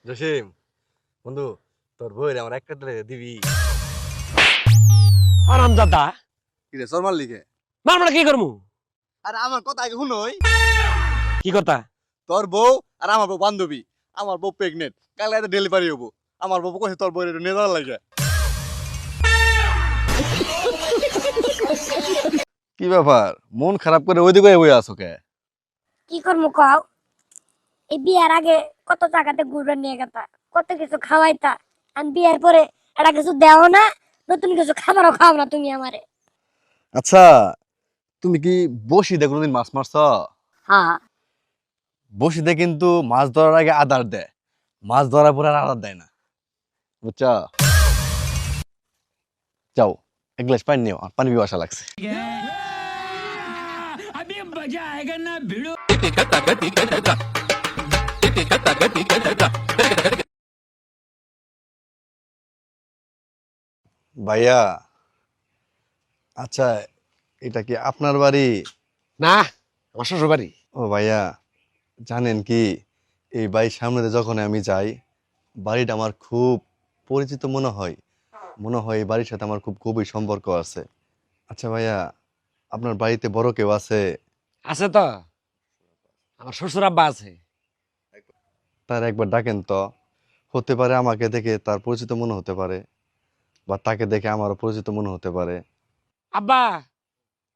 জসিম বন্ধু, তোর বইয়ের আমার একটা দিবি? আরামজাদা কিরে শর্মার লিখে? মারমারা কি করমু? আরে আমার কথা আগে শুনোই। কি কথা? তোর বউ আর আমার বউ বান্ধবী। আমার বউ প্রেগনেন্ট, কাল রাতে ডেলিভারি হবো। আমার বউ কইছে তোর বউয়ের নিয়ে যাওয়ার লাগে। কি ব্যাপার, মন খারাপ করে ওইদিকে বই আসো কে? কি করবো কও? এই বিয়ার আগে কত জায়গাতে ঘুরবে নিয়ে গেতা, কত কিছু খাওয়াইতা। আমি বিয়ার পরে এটা কিছু দেও না, নতুন কিছু খাবারও খাও না তুমি আমারে। আচ্ছা, তুমি কি বসিতে কোনোদিন মাছ মারছ? হ্যাঁ, বসিতে কিন্তু মাছ ধরার আগে আদার দেয়, মাছ ধরার পরে আর আদার দেয় না, বুঝছো? যাও এক গ্লাস পানি নিও, আর পানি পিপাসা লাগছে। ভাইয়া, আচ্ছা এটা কি আপনার বাড়ি? না, আমার শ্বশুর বাড়ি। ও ভাইয়া, জানেন কি, এই বাড়ির সামনে দিয়ে যখন আমি যাই, বাড়িটা আমার খুব পরিচিত মনে হয়। এই বাড়ির সাথে আমার খুব গভীর সম্পর্ক আছে। আচ্ছা ভাইয়া, আপনার বাড়িতে বড় কেউ আছে? আছে তো, আমার শ্বশুর আব্বা আছে। তার একবার ডাকেন তো। হতে পারে আমাকে দেখে তার পরিচিত মনে হতে পারে, বা তাকে দেখে আমারও পরিচিত মনে হতে পারে। আব্বা,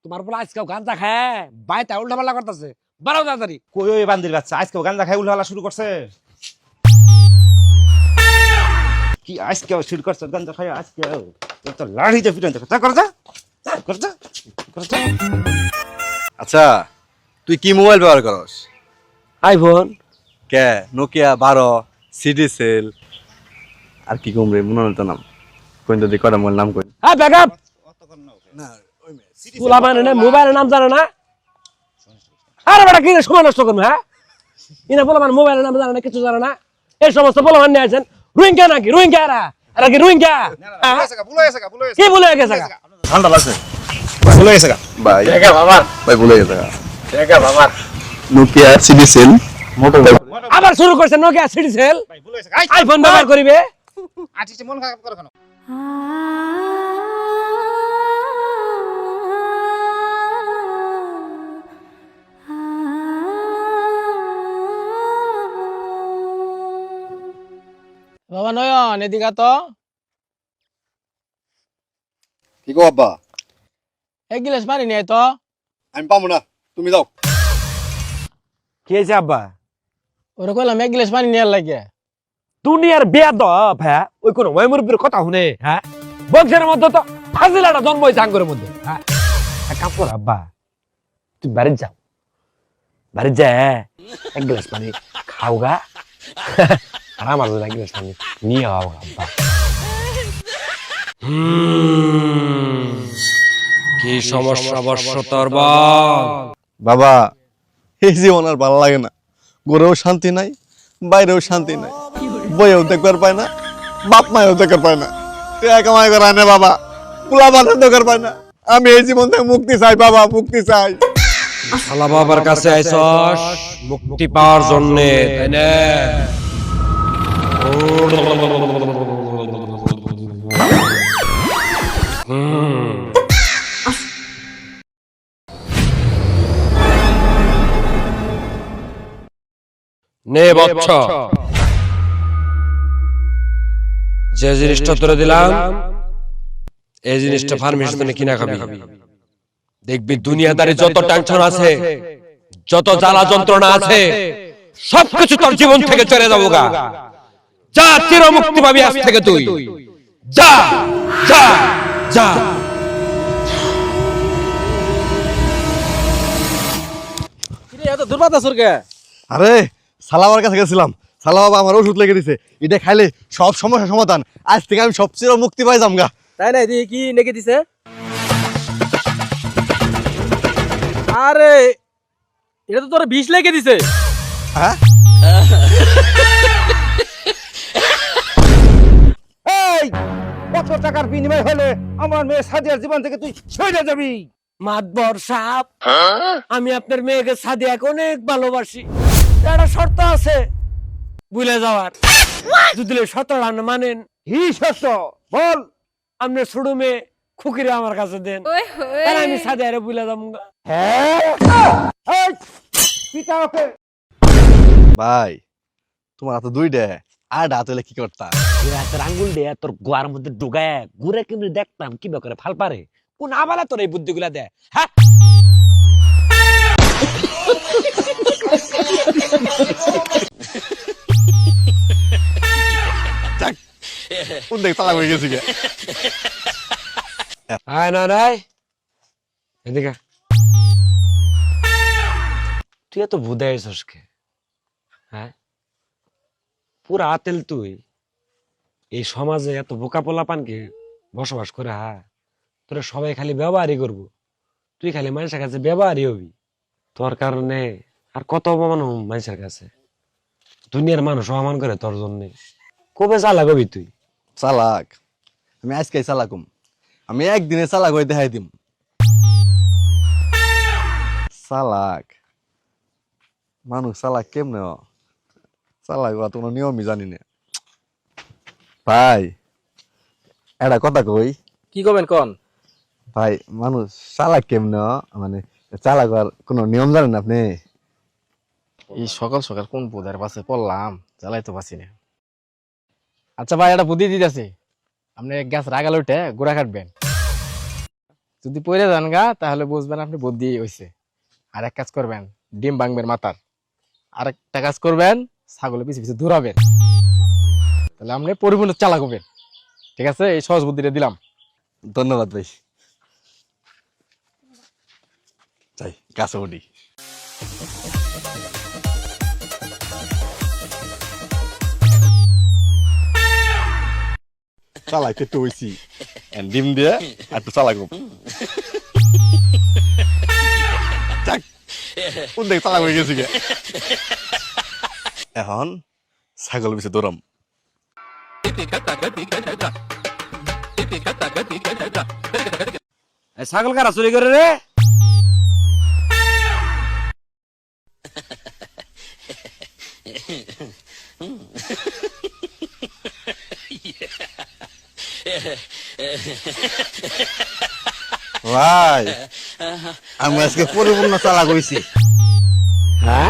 তোমার বলে আজকেও গাঞ্জা খায় বাইটা উল্টা পাল্টা করতেছে, বাড়াও তাড়াতাড়ি। কই ওই বান্দির বাচ্চা আজকেও গাঁজা খাই উল্টালা শুরু করছে? কি আজকেও শুরু করছে গাঁজা খাই? আজকেও তো লাড়িতে ফিরে দেখো, তা কর যা কর যা কর যা। আচ্ছা, তুই কি মোবাইল ব্যবহার করস? আইফোন। কে? নোকিয়া 12, সিডি সেল, আর কি কম রে, মনে হয় তো নাম কইন তো, কটা মোবাইল নাম কইন। হ্যাঁ, ব্যাকআপ। না পোলা মানে না, মোবাইলের নাম জানে না। আরে বেটা, কি রে সময় নষ্ট করবে? হ্যাঁ, ইনা পোলা মানে মোবাইলের নাম জানে না, কিছু জানে না। এই সমস্ত পোলা মানে নিয়ে আসেন রোহিঙ্গা নাকি? রোহিঙ্গা এরা কি রোহিঙ্গা? কি ভুলে গেছে? ঠান্ডা লাগছে ভুলে গেছে গা ভাই, ভাই ভুলে গেছে। বাবা নোকিয়া সিডি সেল মোবাইল। আবার শুরু করছে নোকিয়া সিডি সেল, ভাই ভুলে গেছে আইফোন ব্যবহার করিবে। আটিতে মন খারাপ করে কেন? বাবা নয়ন, এদিকে তো কি গো আব্বা? এক গিলাস পানি নিয়ে তো। আমি পাবো না, তুমি যাও। কি হয়েছে আব্বা? ওরে কইলাম এক গিলাস পানি নিয়ে লাগে। দুনিয়ার বেয়াদব, হ্যাঁ, ওই কোন ওয়াইমুরবির কথা শুনে, হ্যাঁ, বংশের মধ্যে তো ফাজিলাটা জন্ম হয়েছে আঙ্গুরের মধ্যে। হ্যাঁ, এক কাম কর আব্বা, তুমি বাড়ি যাও, বাড়ি যা এক গ্লাস পানি খাও গা, আর আমার জন্য এক গ্লাস পানি নিয়ে আও আব্বা। কি সমস্যা বর্ষ তোর বল? বাবা, এই জীবন আর ভালো লাগে না। ঘরেও শান্তি নাই, বাইরেও শান্তি নাই, বইয়েও দেখবার পায় না, বাপ মায়েও দেখবার পায় না, কামাই করা না বাবা, পোলা বাঁধা দেখবার পায় না। আমি এই জীবন থেকে মুক্তি চাই বাবা, মুক্তি চাই। শালা বাবার কাছে আইছস মুক্তি পাওয়ার জন্য, তাই না? নে বচ্চ, যে জিনিসটা তোরে দিলাম, এই জিনিসটা ফার্মেসি তুমি কিনা খাবি। দেখবি দুনিয়াদারি যত টেনশন আছে, যত জ্বালা যন্ত্রণা আছে, সবকিছু তোর জীবন থেকে চলে যাবো গা। যা, চির মুক্তি পাবি আজ থেকে তুই। যা যা যা। এত দুর্বাদ আসর কে? আরে সালামার কাছে গেছিলাম, সালা বাবা আমার ওষুধ লেগে দিছে, এটা খাইলে সব সমস্যার সমাধান। আজ থেকে আমি সবচেয়ে মুক্তি পাই যামগা। তাই না? এদিকে কি নেকে দিছে? আরে এটা তো তোর বিষ লেগে দিছে। হ্যাঁ, এই কত টাকার বিনিময় হলে আমার মেয়ে সাদিয়ার জীবন থেকে তুই সরে যাবি? মাতবর সাহেব, আমি আপনার মেয়েকে সাদিয়াকে অনেক ভালোবাসি, একটা শর্ত আছে ভুলে যাওয়ার। যদি শর্ত আপনি মানেন, কি শর্ত বল? আপনি ছোট মেয়ে খুকিরে আমার কাছে দেন, তাহলে আমি সাথে আরে বুঝলে যাবো। হ্যাঁ পিতা ওকে। ভাই তোমার হাতে দুইটা, আর হাত হলে কি করতা? তোর আঙ্গুল দিয়ে তোর গোয়ার মধ্যে ঢুকায় ঘুরে কেমনি দেখতাম কি করে ফাল পারে। কোন আবালা তোর এই বুদ্ধিগুলা দেয়? হ্যাঁ, কোন দেখ চালাক হয়ে গেছি গে। আয় না নাই এদিকে। তুই এত বুধাই কে? হ্যাঁ, পুরা আতেল তুই এই সমাজে এত বোকা পোলা পানকে বসবাস করে। হ্যাঁ, তোরা সবাই খালি ব্যবহারই করবো, তুই খালি মানুষের কাছে ব্যবহারই হবি। তোর কারণে আর কত অপমান হম মানুষের কাছে। দুনিয়ার মানুষ অপমান করে তোর জন্য। কবে চালাক হবি তুই? চালাক আমি আজকে চালাকুম, আমি একদিনে চালাক হয়ে দেখাই দিম। চালাক মানুষ চালাক কেমনে হয়? চালাক হওয়া কোনো নিয়মই জানি না। ভাই এটা কথা কই, কি করবেন কোন? ভাই মানুষ চালাক কেমনে হয়? মানে চালাক হওয়ার কোনো নিয়ম জানেন আপনি? এই সকাল সকাল কোন বুধার পাশে পড়লাম, জ্বালাই তো পাচ্ছি না। আচ্ছা ভাই, একটা বুদ্ধি দিতেছি। আপনি গ্যাস রাগাল উঠে গোড়া কাটবেন, যদি পড়ে যান গা তাহলে বুঝবেন আপনি বুদ্ধি হয়েছে। আর এক কাজ করবেন, ডিম ভাঙবেন মাথার। আর একটা কাজ করবেন, ছাগলের পিছে পিছে দৌড়াবেন, তাহলে আপনি পরিপূর্ণ চালাক হবেন। ঠিক আছে, এই সহজ বুদ্ধিটা দিলাম। ধন্যবাদ ভাই। যাই কাছে উঠি। চালাক একটু হয়েছি, ডিম দিয়ে একটু চালাক কোন দেখ চালাক হয়ে গেছি গে। এখন ছাগল পিছে দৌড়াম। ছাগল কারা চুরি করে রে? ভাই আমি আজকে পরিপূর্ণ চালাক হয়েছি। হ্যাঁ,